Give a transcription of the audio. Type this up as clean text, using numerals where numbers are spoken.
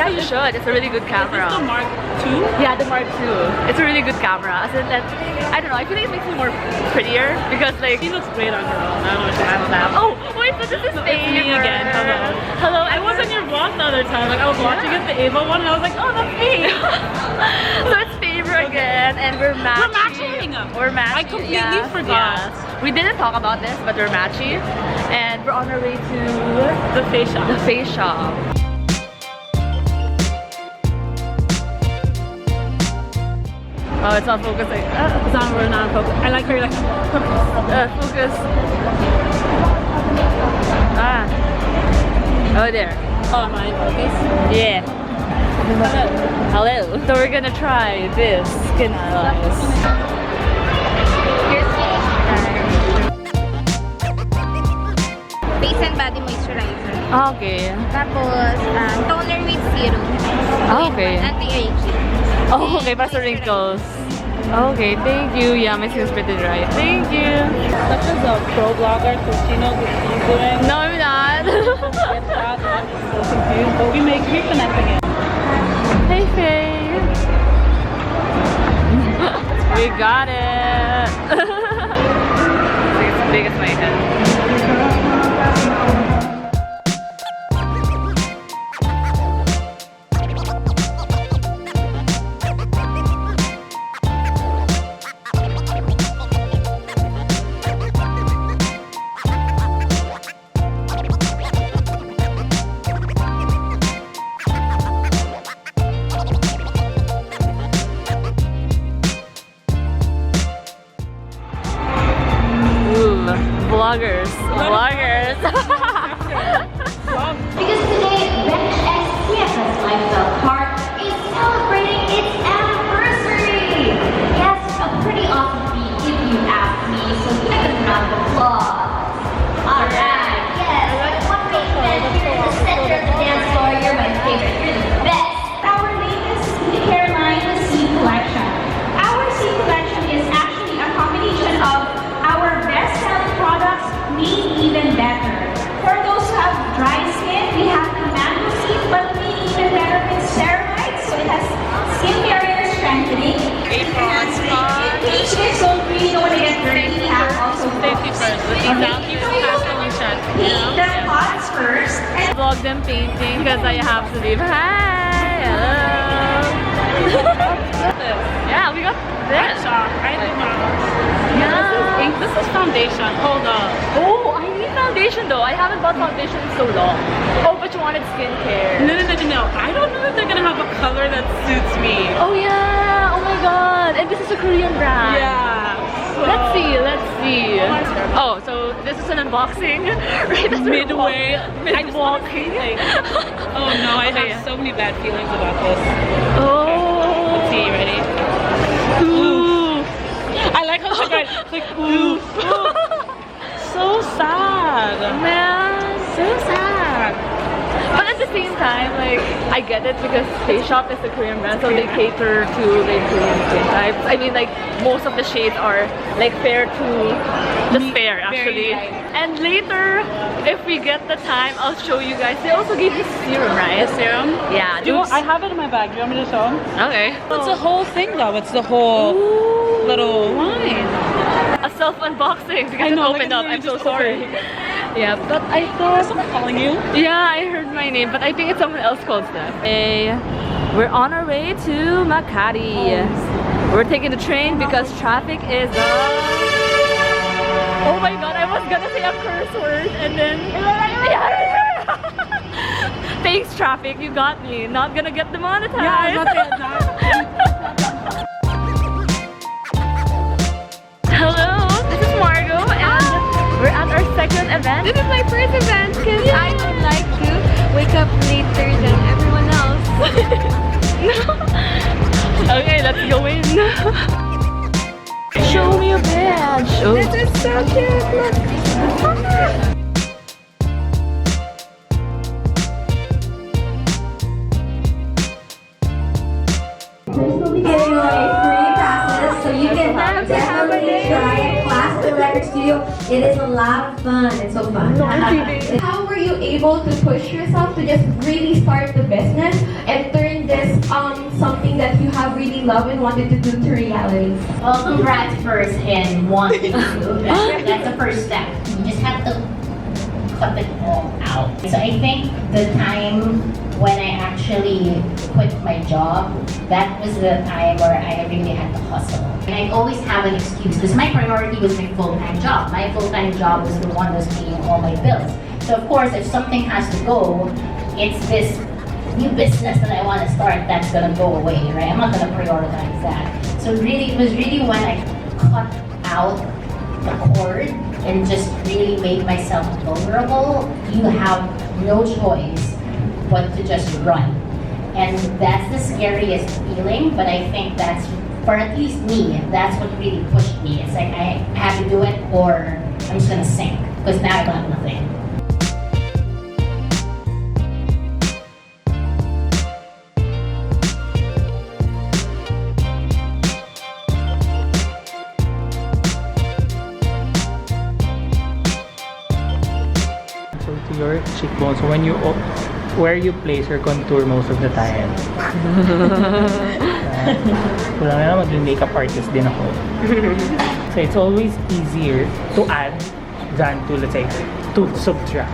Yeah, you should. It's a really good camera. Is this the Mark II? Yeah, the Mark II. It's a really good camera. As in that, I don't know, I feel like it makes me more prettier because like... She looks great on her own. I don't know what she's on that. Oh, wait, so this is It's me again. Hello. Hello. I was on your vlog the other time. Like I was watching it, the Ava one, and I was like, oh, that's me. So it's Favor again, and we're matching. We're matching. I completely forgot. Yes. We didn't talk about this, but we're matching. And we're on our way to The face shop. the face shop. Oh, it's not focusing. It's not, we're not focused. I like her, like, Focus. Ah. Oh, there. oh, am I in focus? Yeah. Hello. So we're gonna try this skin eyes. Face and body moisturizer. Okay. Tapos, toner with serum. Okay. Anti-aging. Oh, okay. Para sa wrinkles. Okay, thank you. Yeah, my skin's pretty dry. Thank you. Such as a pro blogger, so she knows what she's doing. No, I'm not. Get that, I'm so confused. But we're connecting it. Hey, Faye. We got it. It's as big as my head. Vloggers. Vloggers. Because today, Bench SCFS Lifestyle Park is celebrating its anniversary. Yes, a pretty awesome feat if you ask me, so give it a round of applause. Alright, yes, what makes Bench here in the center of the dance floor? You're my favorite, you're the best. Our latest skincare line, the C Collection. Our C Collection is actually a combination of our best-selling products made even better. For those who have dry skin, we have the mango seed, but made even better with ceramides, so it has skin barrier strengthening. In case you're so green, you don't want to get dirty, we have also Safety first. Exactly. paint the pots first. And Vlog them painting because I have to leave. Hi. Hello. Yeah, we got this. I did not. Yeah. This is foundation. Hold up. Oh, I need foundation though. I haven't bought foundation in so long. Oh, but you wanted skincare. No. I don't know if they're gonna have a color that suits me. Oh yeah. Oh my god. And this is a Korean brand. Yeah. So Let's see. Oh, so this is an unboxing. Right? That's midway. I just want to walking. say, like, oh no, I Okay. have so many bad feelings about this. Oh. Let's see, ready? Ooh. I like how she got like ooh. So sad. Man. So sad. But at the same time, like, I get it because Face Shop is a Korean brand, so they cater to like Korean skin types. I mean, like, most of the shades are like fair to just fair actually. And later, if we get the time, I'll show you guys. They also gave you serum, right? Serum? Yeah. I have it in my bag. Do you want me to show them? Okay. It's the whole thing though. It's the whole little line. A self-unboxing because I it know, opened like, up. I'm you so just sorry. opened. Yeah, but I thought... Is someone calling you? Yeah, I heard my name, but I think it's someone else called Steph. Hey, we're on our way to Makati. We're taking the train because traffic is... Oh my god, I was gonna say a curse word and then... Thanks, traffic, you got me. Not gonna get demonetized. Hello, this is Margo and we're at our second event. This is my first event because I would like to wake up later than everyone else. Okay, let's go in. Show me your badge. Oh. This is so cute. Look. giving away free passes, so you can definitely try Class Electric Studio. It is a lot of fun. It's so fun. How were you able to push yourself to just really start the business and really love and wanted to do to reality? Well, congrats first in wanting to. That's the first step. You just have to cut it all out. So I think the time when I actually quit my job, that was the time where I really had to hustle. And I always have an excuse because my priority was my full-time job. My full-time job was the one that was paying all my bills. So of course, if something has to go, it's this new business that I want to start that's gonna go away, right? I'm not gonna prioritize that. So really, it was really when I cut out the cord and just really made myself vulnerable. You have no choice but to just run. And that's the scariest feeling, but I think that's, for at least me, that's what really pushed me. It's like I have to do it or I'm just gonna sink, because now I got nothing. So to your cheekbones, when you where you place your contour most of the time. Kulang na maging makeup artist din ako. So it's always easier to add than to, let's say, to subtract.